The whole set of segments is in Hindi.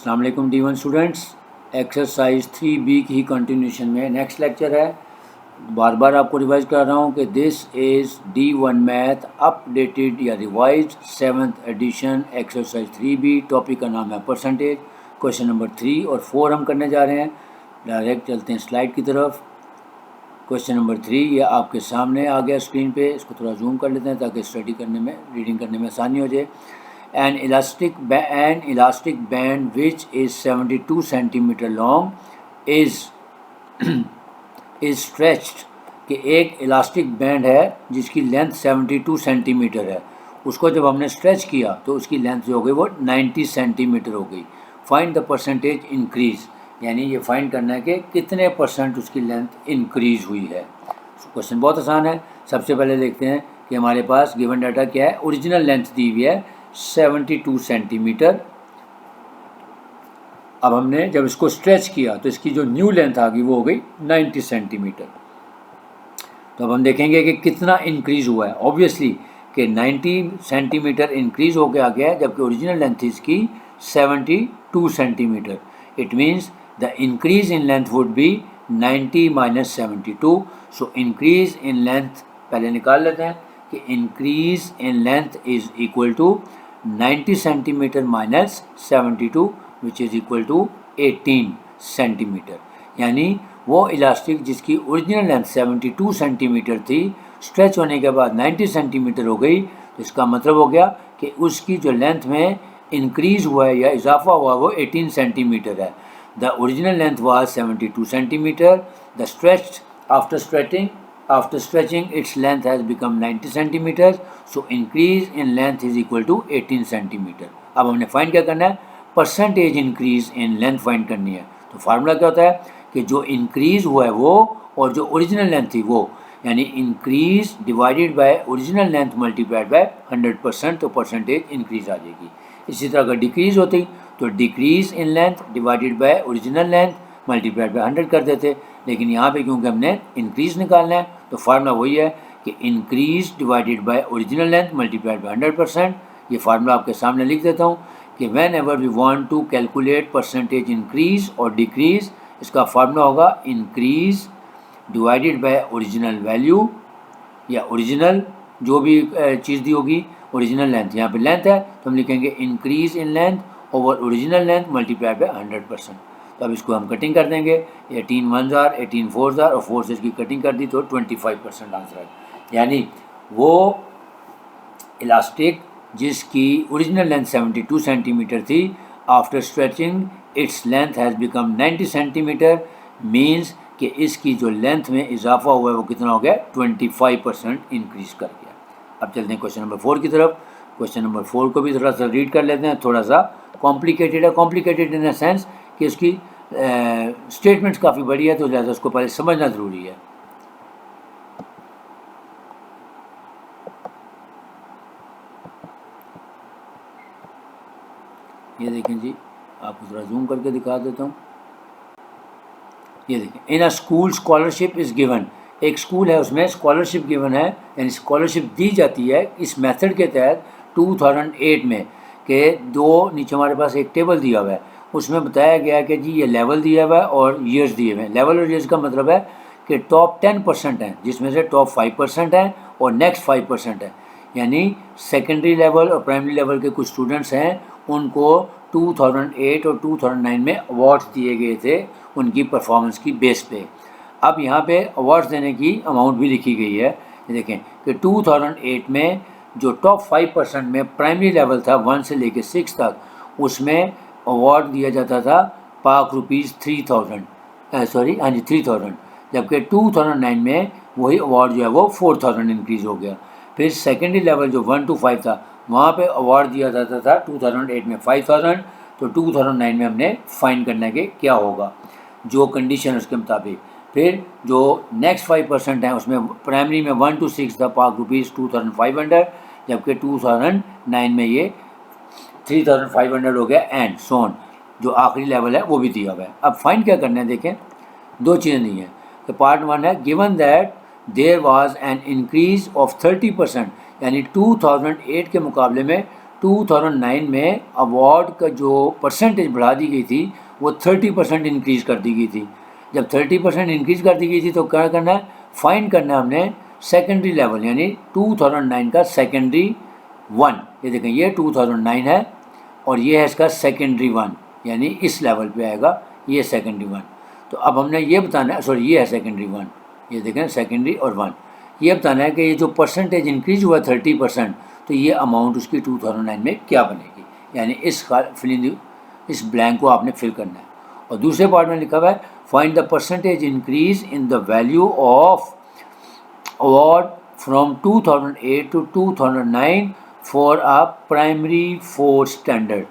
अस्सलाम वालेकुम D1 स्टूडेंट्स। एक्सरसाइज 3B की कंटिन्यूशन में नेक्स्ट लेक्चर है। बार बार आपको रिवाइज कर रहा हूँ कि this is D1 math updated या revise 7th edition exercise 3B। Topic का नाम है परसेंटेज। क्वेश्चन नंबर 3 और 4 हम करने जा रहे हैं। डायरेक्ट चलते हैं स्लाइड की तरफ। क्वेश्चन नंबर 3 ये आपके सामने आ गया स्क्रीन पे। इसको थोड़ा जूम कर लेते हैं ताकि स्टडी करने में, रीडिंग करने में आसानी हो जाए। An elastic band which is 72 centimeter long is stretched कि एक इलास्टिक बैंड है जिसकी लेंथ 72 सेंटीमीटर है। उसको जब हमने स्ट्रेच किया तो उसकी लेंथ जो हो गई वो 90 सेंटीमीटर हो गई। फाइंड द परसेंटेज इंक्रीज, यानी ये फाइंड करना है कि कितने परसेंट उसकी लेंथ इंक्रीज हुई है। क्वेश्चन बहुत आसान है। सबसे पहले देखते हैं कि हमारे पास गिवन डाटा क्या है। ओरिजिनल लेंथ दी हुई है 72 सेंटीमीटर। अब हमने जब इसको स्ट्रेच किया तो इसकी जो न्यू लेंथ आ गई वो हो गई 90 सेंटीमीटर। तो अब हम देखेंगे कि कितना इंक्रीज हुआ है। ऑब्वियसली कि 90 सेंटीमीटर इंक्रीज हो गया गया जबकि ओरिजिनल लेंथ थी इसकी 72 centimetre. It means the increase in length would be 90 minus 72। So increase in length पहले निकाल लेते हैं कि increase in length is equal to 90 centimetre minus 72 which is equal to 18 centimetre. यानी वो इलास्टिक जिसकी ओरिजिनल लेंथ 72 सेंटीमीटर थी, स्ट्रेच होने के बाद 90 सेंटीमीटर हो गई। तो इसका मतलब हो गया कि उसकी जो लेंथ में इंक्रीज़ हुआ है या इजाफा हुआ वो 18 सेंटीमीटर है। The original length was 72 centimetre. The stretch after stretching its length has become 90 centimeters, so increase in length is equal to 18 centimeter। अब हमने फाइंड क्या करना है, percentage increase in length find करनी है। तो फार्मूला क्या होता है कि जो इंक्रीज हुआ है वो और जो ओरिजिनल लेंथ थी वो, यानी increase divided by original length multiplied by 100%, तो परसेंटेज इंक्रीज आ जाएगी। इसी तरह अगर डिक्रीज होती तो decrease in length divided by original length multiplied by 100 कर देते। लेकिन यहाँ पे क्योंकि हमने इंक्रीज निकालना है तो फार्मूला वही है कि increase divided by original length multiplied by 100%। ये फार्मूला आपके सामने लिख देता हूँ कि whenever we want to calculate percentage increase और डिक्रीज, इसका फार्मूला होगा increase divided by original value या ओरिजिनल जो भी चीज़ दी होगी, ओरिजिनल लेंथ, यहाँ पे लेंथ है तो हम लिखेंगे increase in length over original length multiplied by 100%। तो अब इसको हम कटिंग कर देंगे। 18 1s are 18 4s are और 4 से इसकी कटिंग कर दी तो 25% आंसर है। यानी वो इलास्टिक जिसकी ओरिजिनल लेंथ 72 सेंटीमीटर थी, after stretching its length has become 90 centimetre, means कि इसकी जो लेंथ में इजाफा हुआ है वो कितना हो गया, 25% इंक्रीज कर गया। अब चलते हैं क्वेश्चन नंबर 4 की तरफ। क्वेश्चन नंबर 4 को भी थोड़ा सा रीड कर लेते हैं। थोड़ा सा कॉम्प्लिकेटेड है, कॉम्प्लिकेटेड इन द सेंस कि उसकी स्टेटमेंट्स काफ़ी बड़ी है तो ज़्यादा उसको पहले समझना ज़रूरी है। ये देखें जी, आपको थोड़ा जूम करके दिखा देता हूँ। ये देखें, in a school scholarship is given. एक स्कूल है उसमें स्कॉलरशिप गिवन है, यानी स्कॉलरशिप दी जाती है इस मेथड के तहत 2008 में कि दो नीचे हमारे पास एक टेबल दिया हुआ है, उसमें बताया गया कि जी ये लेवल दिया हुआ है और ईयर्स दिए हुए हैं। लेवल और ईयर्स का मतलब है कि टॉप 10% हैं जिसमें से टॉप 5% हैं और नेक्स्ट 5% है। यानी सेकेंडरी लेवल और प्राइमरी लेवल के कुछ स्टूडेंट्स हैं, उनको 2008 और 2009 में अवार्ड्स दिए गए थे उनकी परफॉर्मेंस की बेस पे। अब यहाँ पे अवार्ड्स देने की अमाउंट भी लिखी गई है। देखें कि 2008 में जो टॉप 5% में प्राइमरी लेवल था 1 से लेकर 6 तक, उसमें अवार्ड दिया जाता था पाक रुपीज़ 3000, 3000, जबकि 2009 में वही अवार्ड जो है वो 4000 इंक्रीज़ हो गया। फिर सेकेंडरी लेवल जो 1 to 5 था वहाँ पे अवार्ड दिया जाता था 2008 में 5000, तो 2009 में हमने फाइंड करना है कि क्या होगा जो कंडीशन उसके मुताबिक। फिर जो नेक्स्ट 5% हैं उसमें प्राइमरी में 1 to 6 था पाक रुपीज़ 2500, जबकि 2009 में ये 3500 हो गया एंड सोन, जो आखिरी लेवल है वो भी दिया हुआ है। अब फाइंड क्या करना है, देखें दो चीज़ें दी हैं। तो पार्ट 1 है given that there was an increase of 30%, यानी 2008 के मुकाबले में 2009 में अवार्ड का जो परसेंटेज बढ़ा दी गई थी वो 30% इंक्रीज़ कर दी गई थी। जब 30% इंक्रीज़ कर दी गई थी तो क्या करना है, फाइंड करना है हमने सेकेंडरी लेवल, यानी 2009 का सेकेंडरी 1। ये देखें, ये 2009 है और ये है इसका सेकेंडरी 1, यानी इस लेवल पे आएगा ये सेकेंडरी 1। तो अब हमने ये बताना है, सॉरी ये है सेकेंडरी 1, ये देखें सेकेंडरी और 1। ये बताना है कि ये जो परसेंटेज इंक्रीज हुआ 30%, तो ये अमाउंट उसकी 2009 में क्या बनेगी, यानी इस ब्लैंक को आपने फिल करना है। और दूसरे पार्ट में लिखा हुआ है find the percentage increase in the value of award from 2008 to 2009 for a primary 4 standard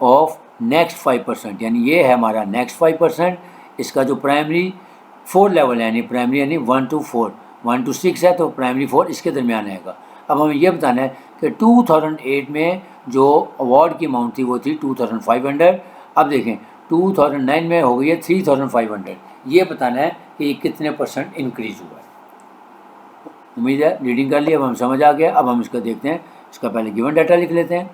of next 5%, यानी ये है हमारा नेक्स्ट 5%। इसका जो प्राइमरी 4 लेवल है, यानी प्राइमरी यानी 1 to 4, 1 to 6 है तो प्राइमरी 4 इसके दरमियान आएगा। अब हमें यह बताना है कि 2008 में जो अवार्ड की अमाउंट थी वो थी 2500। अब देखें 2009 में हो गई है 3500। ये बताना है कि ये कितने % इंक्रीज़ हुआ है। उम्मीद है रीडिंग कर ली, अब हम समझ आ गया। अब हम इसका देखते हैं, इसका पहले गिवन डाटा लिख लेते हैं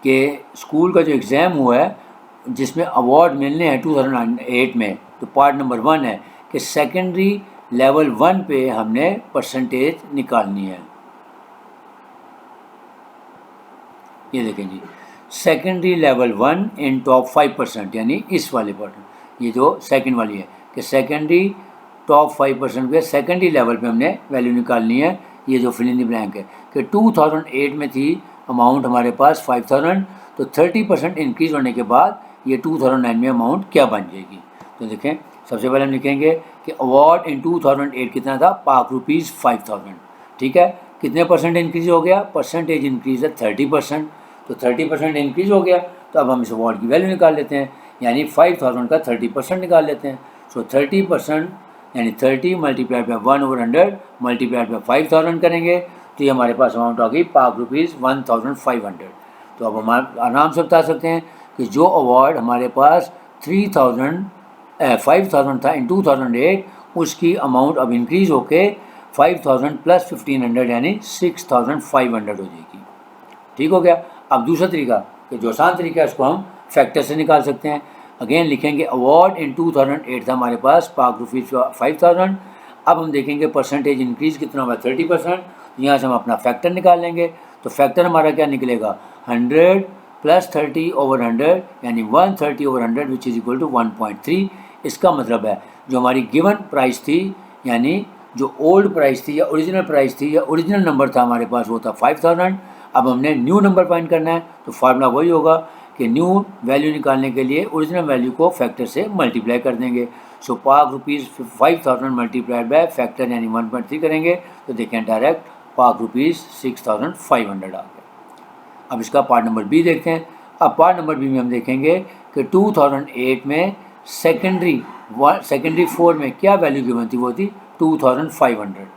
कि स्कूल का जो एग्ज़ाम हुआ है जिसमें अवार्ड मिलने हैं 2008 में, तो पार्ट नंबर 1 है कि सेकेंडरी लेवल 1 पे हमने परसेंटेज निकालनी है। ये देखें जी, सेकेंडरी लेवल 1 इन टॉप 5%, यानी इस वाले पार्ट, ये जो सेकंड वाली है कि सेकेंडरी टॉप 5% के सेकेंडरी लेवल पे हमने वैल्यू निकालनी है। ये जो फिल इन द ब्लैंक है कि 2008 में थी अमाउंट हमारे पास 5000, तो 30% इंक्रीज़ होने के बाद ये 2009 में अमाउंट क्या बन जाएगी। तो देखें, सबसे पहले हम लिखेंगे कि अवार्ड इन 2008 कितना था, ₹5000। ठीक है, कितने % इंक्रीज़ हो गया, परसेंटेज इंक्रीज़ है 30%, तो 30% इंक्रीज़ हो गया। तो अब हम इस अवार्ड की वैल्यू निकाल लेते हैं, यानी 5000 का 30% निकाल लेते हैं। सो 30% यानी 30 मल्टीप्लाइड बाई 1/100 मल्टीप्लाइड बाई 5000 करेंगे तो ये हमारे पास अमाउंट आ गई ₹1500। तो अब हम आराम से बता सकते हैं कि जो अवार्ड हमारे पास 5000 था इन 2008, उसकी अमाउंट अब इंक्रीज़ होके 5000 प्लस 1500 यानी 6500 हो जाएगी। ठीक हो गया। अब दूसरा तरीका कि जो आसान तरीका है उसको हम फैक्टर से निकाल सकते हैं। अगेन लिखेंगे अवार्ड इन 2008 था हमारे पास ₹5000। अब हम देखेंगे परसेंटेज इंक्रीज़ कितना हुआ, 30%। यहाँ से हम अपना फैक्टर निकाल लेंगे, तो फैक्टर हमारा क्या निकलेगा, 100 प्लस 30/100 यानी 130/100 विच इज़ इक्वल टू 1.3। इसका मतलब है जो हमारी गिवन प्राइस थी, यानी जो ओल्ड प्राइस थी या ओरिजिनल प्राइस थी या ओरिजिनल नंबर था हमारे पास, वो था 5000। अब हमने न्यू नंबर फाइंड करना है, तो फार्मूला वही होगा कि न्यू वैल्यू निकालने के लिए ओरिजिनल वैल्यू को फैक्टर से मल्टीप्लाई कर देंगे। सो ₹5000 मल्टीप्लाइड बाय फैक्टर यानी 1.3 करेंगे तो देखें डायरेक्ट ₹6500 आ गया। अब इसका पार्ट नंबर बी देखते हैं। अब पार्ट नंबर बी में हम देखेंगे कि 2008 में सेकेंडरी 4 में क्या वैल्यू गिवन थी, वो थी 2500।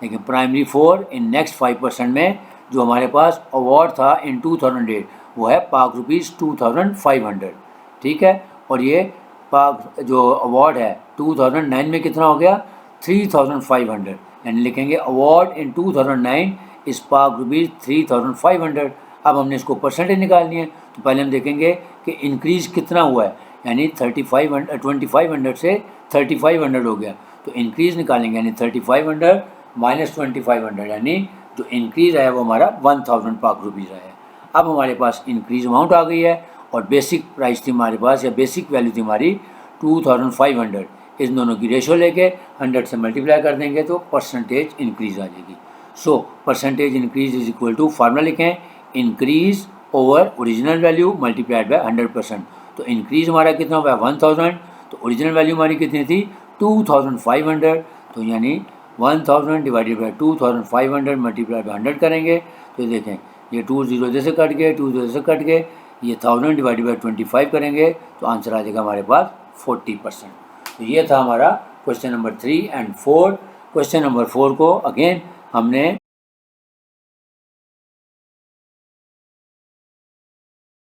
लेकिन प्राइमरी 4 इन नेक्स्ट 5% में जो हमारे पास अवार्ड था इन 2008 वो है ₹2500। ठीक है, और ये जो अवार्ड है 2009 में कितना हो गया, 3500, यानी लिखेंगे अवार्ड इन 2009 इस ₹3500। अब हमने इसको परसेंटेज निकालनी है, तो पहले हम देखेंगे कि इंक्रीज़ कितना हुआ है, यानी 2500 से 3500 हो गया। तो इंक्रीज़ निकालेंगे यानी 3500 माइनस 2500, यानी जो इंक्रीज़ आया वो हमारा ₹1000 आया। अब हमारे पास इंक्रीज अमाउंट आ गई है और बेसिक प्राइस थी हमारे पास या बेसिक वैल्यू थी हमारी 2500। इन दोनों की रेशो लेके 100 से मल्टीप्लाई कर देंगे तो परसेंटेज इंक्रीज आ जाएगी। So percentage increase is equal to, formula लिखें, increase over original value multiplied by 100%। तो इंक्रीज हमारा कितना हुआ, 1000, तो ओरिजिनल वैल्यू हमारी कितनी थी, 2500। तो यानी 1000 डिवाइडेड बाई 2500 मल्टीप्लाइड बाई 100 करेंगे तो देखें ये 2 0 जैसे कट गए, 2 0 से कट गए, ये 1000 डिवाइडेड बाई 25 करेंगे तो आंसर आ जाएगा हमारे पास 40%। तो ये था हमारा question number 3 and 4। Question number 4 को अगेन हमने